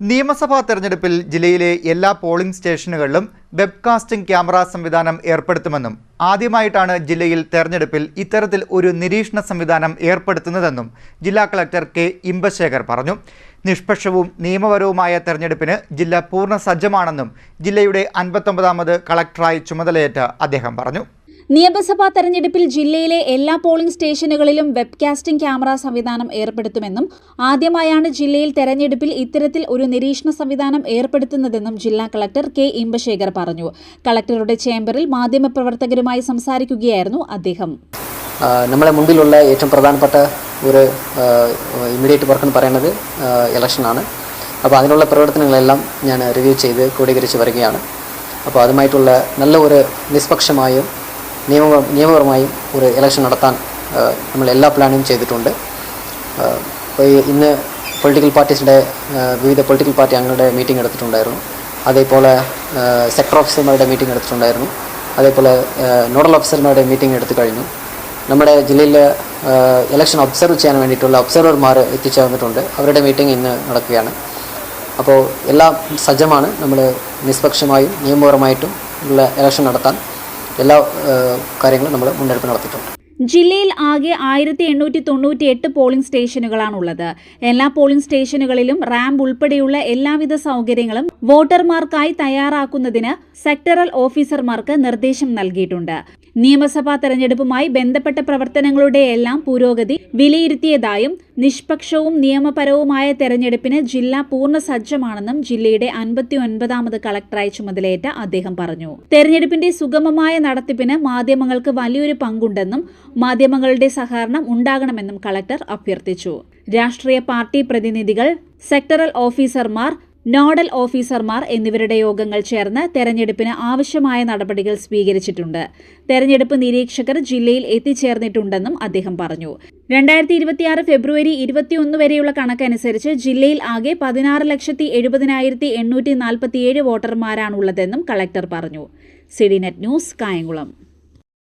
നിയമസഭാ തെരഞ്ഞെടുപ്പിൽ ജില്ലയിലെ എല്ലാ പോളിംഗ് സ്റ്റേഷനുകളിലും വെബ്കാസ്റ്റിംഗ് ക്യാമറ സംവിധാനം ഏർപ്പെടുത്തുമെന്നും ആദ്യമായിട്ടാണ് ജില്ലയിൽ തെരഞ്ഞെടുപ്പിൽ ഇത്തരത്തിൽ ഒരു നിരീക്ഷണ സംവിധാനം ഏർപ്പെടുത്തുന്നതെന്നും ജില്ലാ കളക്ടർ കെ ഇമ്പശേഖർ പറഞ്ഞു. നിഷ്പക്ഷവും നിയമപരവുമായ തെരഞ്ഞെടുപ്പിന് ജില്ല പൂർണ്ണ സജ്ജമാണെന്നും ജില്ലയുടെ 59ാമത് കളക്ടറായി ചുമതലയേറ്റ അദ്ദേഹം പറഞ്ഞു. നിയമസഭാ തെരഞ്ഞെടുപ്പിൽ ജില്ലയിലെ എല്ലാ പോളിംഗ് സ്റ്റേഷനുകളിലും വെബ്കാസ്റ്റിംഗ് ക്യാമറ സംവിധാനം ഏർപ്പെടുത്തുമെന്നും ആദ്യമായാണ് ജില്ലയിൽ തെരഞ്ഞെടുപ്പിൽ ഇത്തരത്തിൽ ഒരു നിരീക്ഷണ സംവിധാനം ഏർപ്പെടുത്തുന്നതെന്നും ജില്ലാ കളക്ടർ കെ ഇമ്പശേഖർ പറഞ്ഞു. കളക്ടറുടെ ചേംബറിൽ മാധ്യമപ്രവർത്തകരുമായി സംസാരിക്കുകയായിരുന്നു അദ്ദേഹം. നമ്മളെ മുൻപിലുള്ള ഏറ്റവും പ്രധാനപ്പെട്ട ഒരു ഇമ്മീഡിയറ്റ് വർക്ക് എന്ന് പറയുന്നത് ഇലക്ഷനാണ്. അപ്പോൾ അതിനുള്ള പ്രവർത്തനങ്ങളെല്ലാം ഞാൻ റിവ്യൂ ചെയ്ത് ക്രോഡീകരിച്ച് വരികയാണ്. അപ്പോൾ അതുമായിട്ടുള്ള നല്ല ഒരു നിഷ്പക്ഷമായും നിയമപരമായും ഒരു ഇലക്ഷൻ നടത്താൻ നമ്മൾ എല്ലാ പ്ലാനും ചെയ്തിട്ടുണ്ട്. ഇന്ന് പൊളിറ്റിക്കൽ പാർട്ടീസിൻ്റെ വിവിധ പൊളിറ്റിക്കൽ പാർട്ടി അംഗങ്ങളുടെ മീറ്റിംഗ് എടുത്തിട്ടുണ്ടായിരുന്നു. അതേപോലെ സെക്ടർ ഓഫീസർമാരുടെ മീറ്റിംഗ് എടുത്തിട്ടുണ്ടായിരുന്നു. അതേപോലെ നോഡൽ ഓഫീസർമാരുടെ മീറ്റിംഗ് എടുത്തു കഴിഞ്ഞു. നമ്മുടെ ജില്ലയിൽ ഇലക്ഷൻ ഒബ്സർവ് ചെയ്യാൻ വേണ്ടിയിട്ടുള്ള ഒബ്സർവർമാർ എത്തിച്ചേർന്നിട്ടുണ്ട്. അവരുടെ മീറ്റിംഗ് ഇന്ന് നടക്കുകയാണ്. അപ്പോൾ എല്ലാം സജ്ജമാണ്. നമ്മൾ നിഷ്പക്ഷമായും നിയമപരമായിട്ടും ഉള്ള ഇലക്ഷൻ നടത്താൻ എല്ലാ കാര്യങ്ങളും നമ്മൾ മുന്നെടുപ്പ് നടത്തിയിട്ടുണ്ട്. ജില്ലയിൽ ആകെ 1898 പോളിംഗ് സ്റ്റേഷനുകളാണുള്ളത്. എല്ലാ പോളിംഗ് സ്റ്റേഷനുകളിലും റാമ്പ് ഉൾപ്പെടെയുള്ള എല്ലാവിധ സൗകര്യങ്ങളും വോട്ടർമാർക്കായി തയ്യാറാക്കുന്നതിന് സെക്ടറൽ ഓഫീസർമാർക്ക് നിർദ്ദേശം നൽകിയിട്ടുണ്ട്. നിയമസഭാ തെരഞ്ഞെടുപ്പുമായി ബന്ധപ്പെട്ട പ്രവർത്തനങ്ങളുടെ എല്ലാം പുരോഗതി വിലയിരുത്തിയതായും നിഷ്പക്ഷവും നിയമപരവുമായ തെരഞ്ഞെടുപ്പിന് ജില്ല പൂർണ്ണ സജ്ജമാണെന്നും ജില്ലയുടെ 59ാമത് കളക്ടറായി ചുമതലയേറ്റ അദ്ദേഹം പറഞ്ഞു. തെരഞ്ഞെടുപ്പിന്റെ സുഗമമായ നടത്തിപ്പിന് മാധ്യമങ്ങൾക്ക് വലിയൊരു പങ്കുണ്ടെന്നും മാധ്യമങ്ങളുടെ സഹകരണം ഉണ്ടാകണമെന്നും കളക്ടർ അഭ്യർത്ഥിച്ചു. രാഷ്ട്രീയ പാർട്ടി പ്രതിനിധികൾ, സെക്ടറൽ ഓഫീസർമാർ, നോഡൽ ഓഫീസർമാർ എന്നിവരുടെ യോഗങ്ങൾ ചേർന്ന് തെരഞ്ഞെടുപ്പിന് ആവശ്യമായ നടപടികൾ സ്വീകരിച്ചിട്ടുണ്ട്. തെരഞ്ഞെടുപ്പ് നിരീക്ഷകർ ജില്ലയിൽ എത്തിച്ചേർന്നിട്ടുണ്ടെന്നും അദ്ദേഹം പറഞ്ഞു. 2026 ഫെബ്രുവരി 21 വരെയുള്ള കണക്കനുസരിച്ച് ജില്ലയിൽ ആകെ 16,70,847 വോട്ടർമാരാണുള്ളതെന്നും കളക്ടർ പറഞ്ഞു. സിഡിനെറ്റ് ന്യൂസ്, കായംകുളം.